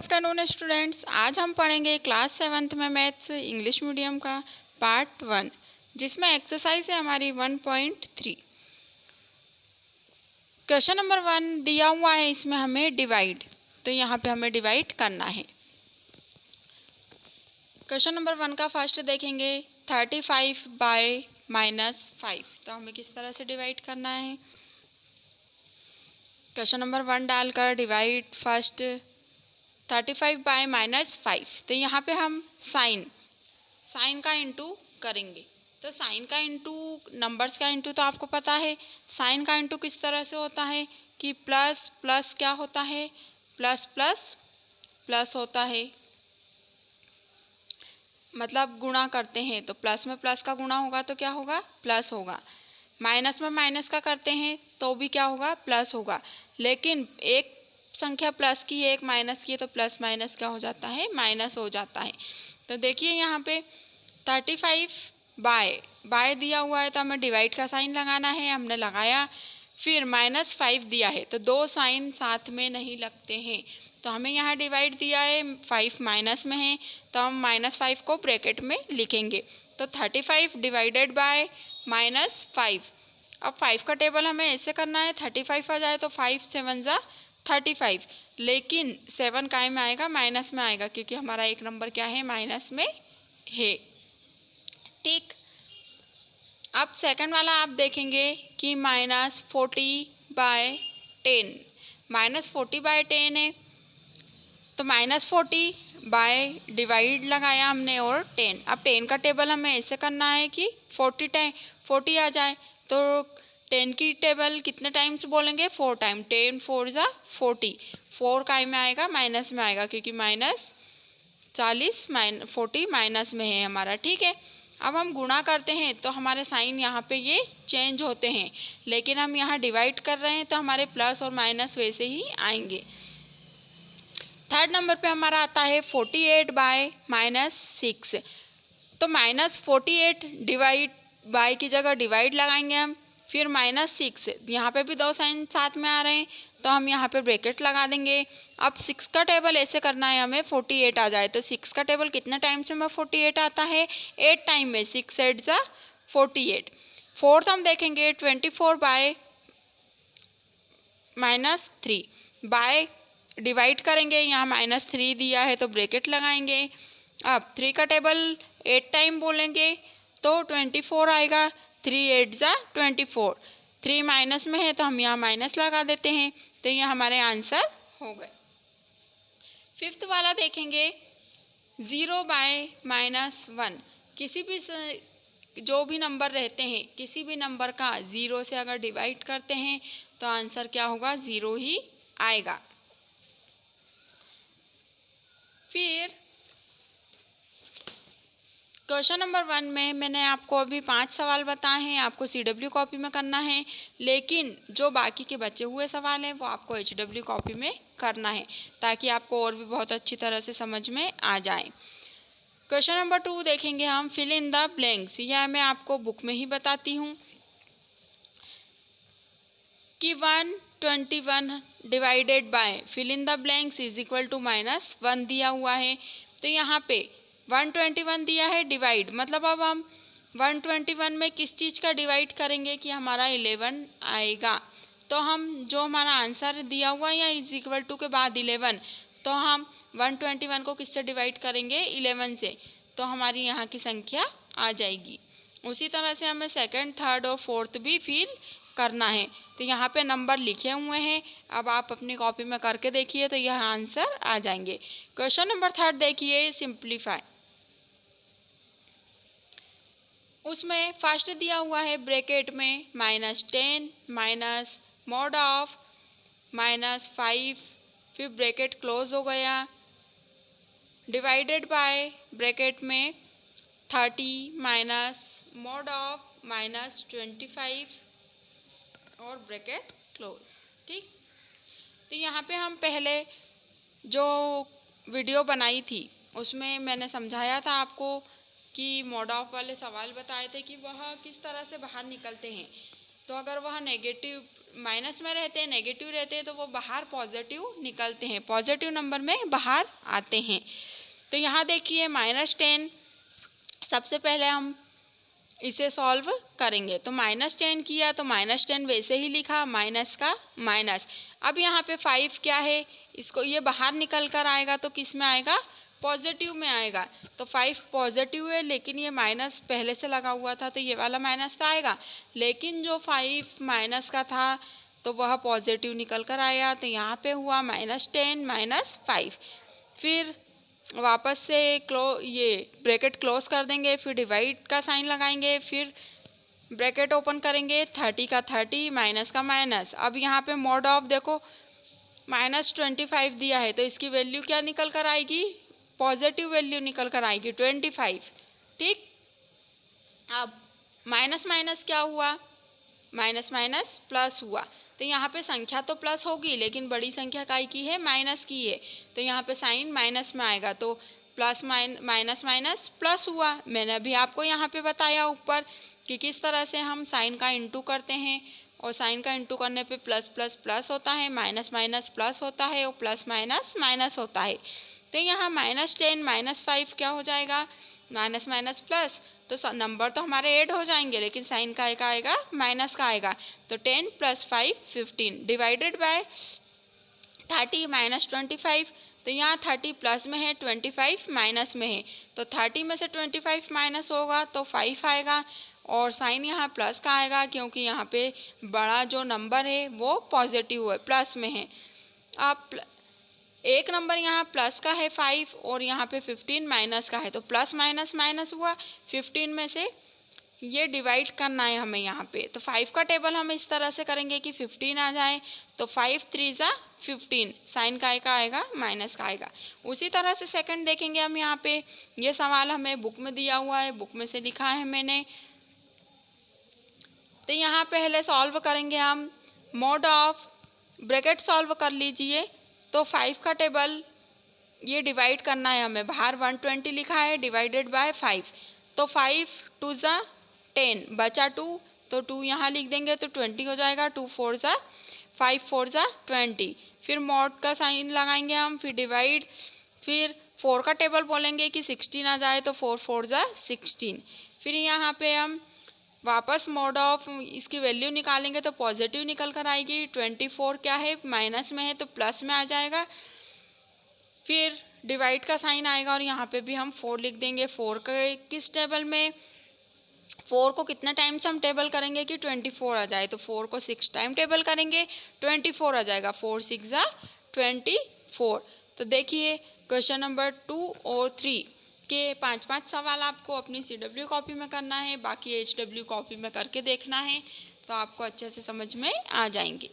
Afternoon students. आज हम पढ़ेंगे क्लास 7th में मैथ्स इंग्लिश मीडियम का पार्ट 1, जिसमें एक्सरसाइज है हमारी 1.3। क्वेश्चन नंबर 1 दिया हुआ है, इसमें हमें डिवाइड, तो यहाँ पे हमें डिवाइड करना है। क्वेश्चन नंबर 1 का फर्स्ट देखेंगे 35 बाय -5, तो हमें किस तरह से डिवाइड करना है। क्वेश्चन नंबर 1 डालकर डिवाइड फर्स्ट 35 बाय -5, तो यहाँ पे हम साइन का इंटू करेंगे। तो साइन का इंटू, नंबर्स का इंटू तो आपको पता है। साइन का इंटू किस तरह से होता है कि प्लस प्लस क्या होता है, प्लस प्लस प्लस होता है, मतलब गुणा करते हैं तो प्लस में प्लस का गुणा होगा तो क्या होगा, प्लस होगा। माइनस में माइनस का करते हैं तो भी क्या होगा, प्लस होगा। लेकिन एक संख्या प्लस की एक माइनस की, तो प्लस माइनस क्या हो जाता है, माइनस हो जाता है। तो देखिए यहाँ पे 35 बाय दिया हुआ है, तो हमें डिवाइड का साइन लगाना है, हमने लगाया। फिर -5 दिया है, तो दो साइन साथ में नहीं लगते हैं, तो हमें यहाँ डिवाइड दिया है, 5 माइनस में है, तो हम -5 को ब्रैकेट में लिखेंगे। तो 35 डिवाइडेड बाय -5। अब 5 का टेबल हमें ऐसे करना है, 35 आ जाए तो 5 7 जा 35, लेकिन 7 काय में आएगा, माइनस में आएगा, क्योंकि हमारा एक नंबर क्या है, माइनस में है। ठीक, अब सेकंड वाला आप देखेंगे कि -40 बाय 10, -40 बाय 10 है, तो -40 बाय डिवाइड लगाया हमने और 10। अब 10 का टेबल हमें ऐसे करना है कि 40 आ जाए, तो 10 की टेबल कितने टाइम्स बोलेंगे, 4 टाइम। 10 4 जा 40, 4 काय में आएगा, माइनस में आएगा, क्योंकि -40 माइनस में है हमारा। ठीक है, अब हम गुणा करते हैं तो हमारे साइन यहाँ पे ये चेंज होते हैं, लेकिन हम यहाँ डिवाइड कर रहे हैं तो हमारे प्लस और माइनस वैसे ही आएंगे। थर्ड नंबर पे हमारा आता है 48 बाय -6, तो -48 डिवाइड बाय की जगह डिवाइड लगाएंगे हम, फिर -6, यहाँ पे भी दो साइन साथ में आ रहे हैं, तो हम यहाँ पे ब्रैकेट लगा देंगे। अब 6 का टेबल ऐसे करना है हमें, 48 आ जाए, तो 6 का टेबल कितने टाइम्स में 48 आता है, 8 टाइम में, 6 8 जा 48। फोर्थ हम देखेंगे 24 बाय -3, बाय डिवाइड करेंगे, यहाँ -3 दिया है तो ब्रैकेट लगाएंगे। अब 3 का टेबल 8 टाइम बोलेंगे तो 24 आएगा, 3 8 जा 24, 3 माइनस में है तो हम यहाँ माइनस लगा देते हैं, तो ये हमारे आंसर हो गए। फिफ्थ वाला देखेंगे 0 बाय -1, किसी भी जो भी नंबर रहते हैं, किसी भी नंबर का 0 से अगर डिवाइड करते हैं तो आंसर क्या होगा, 0 ही आएगा। फिर क्वेश्चन नंबर 1 में मैंने आपको अभी 5 सवाल बताए हैं, आपको CW कॉपी में करना है, लेकिन जो बाकी के बचे हुए सवाल हैं वो आपको HW कॉपी में करना है, ताकि आपको और भी बहुत अच्छी तरह से समझ में आ जाए। क्वेश्चन नंबर 2 देखेंगे हम, फिल इन द ब्लैंक्स। यह मैं आपको बुक में ही बताती हूँ कि 121 divided by fill in the blanks is equal to -1 दिया हुआ है, तो यहाँ पे 121 दिया है डिवाइड, मतलब अब हम 121 में किस चीज़ का डिवाइड करेंगे कि हमारा 11 आएगा। तो हम जो हमारा आंसर दिया हुआ है या इज इक्वल टू के बाद 11, तो हम 121 को किससे डिवाइड करेंगे, 11 से, तो हमारी यहाँ की संख्या आ जाएगी। उसी तरह से हमें सेकंड, थर्ड और फोर्थ भी फिल करना है, तो यहाँ पे नंबर लिखे हुए हैं, अब आप अपनी कॉपी में करके देखिए तो यह आंसर आ जाएंगे। क्वेश्चन नंबर 3 देखिए, सिंप्लीफाई। उसमें फर्स्ट दिया हुआ है ब्रैकेट में -10 माइनस मॉड ऑफ -5, फिर ब्रैकेट क्लोज हो गया, डिवाइडेड बाय ब्रैकेट में 30 माइनस मॉड ऑफ -25 और ब्रैकेट क्लोज। ठीक, तो यहाँ पे हम पहले जो वीडियो बनाई थी उसमें मैंने समझाया था आपको कि मॉड ऑफ वाले सवाल बताए थे कि वह किस तरह से बाहर निकलते हैं। तो अगर वह नेगेटिव माइनस में रहते हैं, नेगेटिव रहते हैं, तो वो बाहर पॉजिटिव निकलते हैं, पॉजिटिव नंबर में बाहर आते हैं। तो यहाँ देखिए -10, सबसे पहले हम इसे सॉल्व करेंगे। तो -10 किया तो -10 वैसे ही लिखा, माइनस का माइनस। अब यहाँ पे 5 क्या है, इसको ये बाहर निकल कर आएगा तो किस में आएगा, पॉजिटिव में आएगा। तो 5 पॉजिटिव है, लेकिन ये माइनस पहले से लगा हुआ था तो ये वाला माइनस तो आएगा, लेकिन जो 5 माइनस का था तो वह पॉजिटिव निकल कर आया। तो यहाँ पे हुआ -10 - 5। फिर वापस से ये ब्रैकेट क्लोज कर देंगे, फिर डिवाइड का साइन लगाएंगे, फिर ब्रैकेट ओपन करेंगे, 30 का 30 माइनस का माइनस। अब यहाँ पे मॉड ऑफ देखो -25 दिया है तो इसकी वैल्यू क्या निकल कर आएगी, पॉजिटिव वैल्यू निकल कर आएगी 25। ठीक, अब माइनस माइनस क्या हुआ, माइनस माइनस प्लस हुआ। तो यहाँ पे संख्या तो प्लस होगी, लेकिन बड़ी संख्या काय की है, माइनस की है, तो यहाँ पे साइन माइनस में आएगा। तो प्लस माइनस माइनस प्लस हुआ। मैंने अभी आपको यहाँ पे बताया ऊपर कि किस तरह से हम साइन का इंटू करते हैं, और साइन का इंटू करने पे प्लस प्लस प्लस होता है, माइनस माइनस प्लस होता है, और प्लस माइनस माइनस होता है। तो यहाँ -10 - 5 क्या हो जाएगा, माइनस माइनस प्लस। तो नंबर तो हमारे ऐड हो जाएंगे, लेकिन साइन का आएगा माइनस का आएगा। तो 10 + 5 15 डिवाइडेड बाय 30 - 25। तो यहाँ 30 प्लस में है, 25 माइनस में है, तो 30 में से 25 माइनस होगा तो 5 आएगा, और साइन यहाँ प्लस का आएगा क्योंकि यहाँ पे बड़ा जो नंबर है वो पॉजिटिव है, प्लस में है। अब एक नंबर यहाँ प्लस का है 5, और यहाँ पे 15 माइनस का है, तो प्लस माइनस माइनस हुआ। 15 में से ये डिवाइड करना है हमें यहाँ पे। तो 5 का टेबल हम इस तरह से करेंगे कि 15 आ जाए, तो 5 × 3 = 15, साइन का आएगा माइनस का आएगा। उसी तरह से सेकंड देखेंगे हम यहाँ पे। ये सवाल हमें बुक में दिया हुआ है, बुक में से लिखा है मैंने। तो यहाँ पहले सॉल्व करेंगे हम, मॉड ऑफ ब्रैकेट सॉल्व कर लीजिए। तो 5 का टेबल ये डिवाइड करना है हमें, बाहर 120 लिखा है, डिवाइडेड बाय 5। तो 5 × 2 = 10, बचा 2, तो 2 यहाँ लिख देंगे तो 20 हो जाएगा। 2 × 4 = 5, 4 = 20। फिर मॉड का साइन लगाएंगे हम, फिर डिवाइड, फिर 4 का टेबल बोलेंगे कि 16 आ जाए, तो 4 × 4 = 16। फिर यहाँ पे हम वापस मॉड ऑफ इसकी वैल्यू निकालेंगे तो पॉजिटिव निकल कर आएगी। 24 क्या है, माइनस में है, तो प्लस में आ जाएगा। फिर डिवाइड का साइन आएगा, और यहाँ पे भी हम 4 लिख देंगे। 4 के किस टेबल में, 4 को कितना टाइम्स हम टेबल करेंगे कि 24 आ जाए, तो 4 को 6 टाइम टेबल करेंगे, 24 आ जाएगा। 4 × 6 = 24। तो देखिए क्वेश्चन नंबर 2 और 3 के 5-5 सवाल आपको अपनी CW कॉपी में करना है, बाकी HW कॉपी में करके देखना है, तो आपको अच्छे से समझ में आ जाएंगे।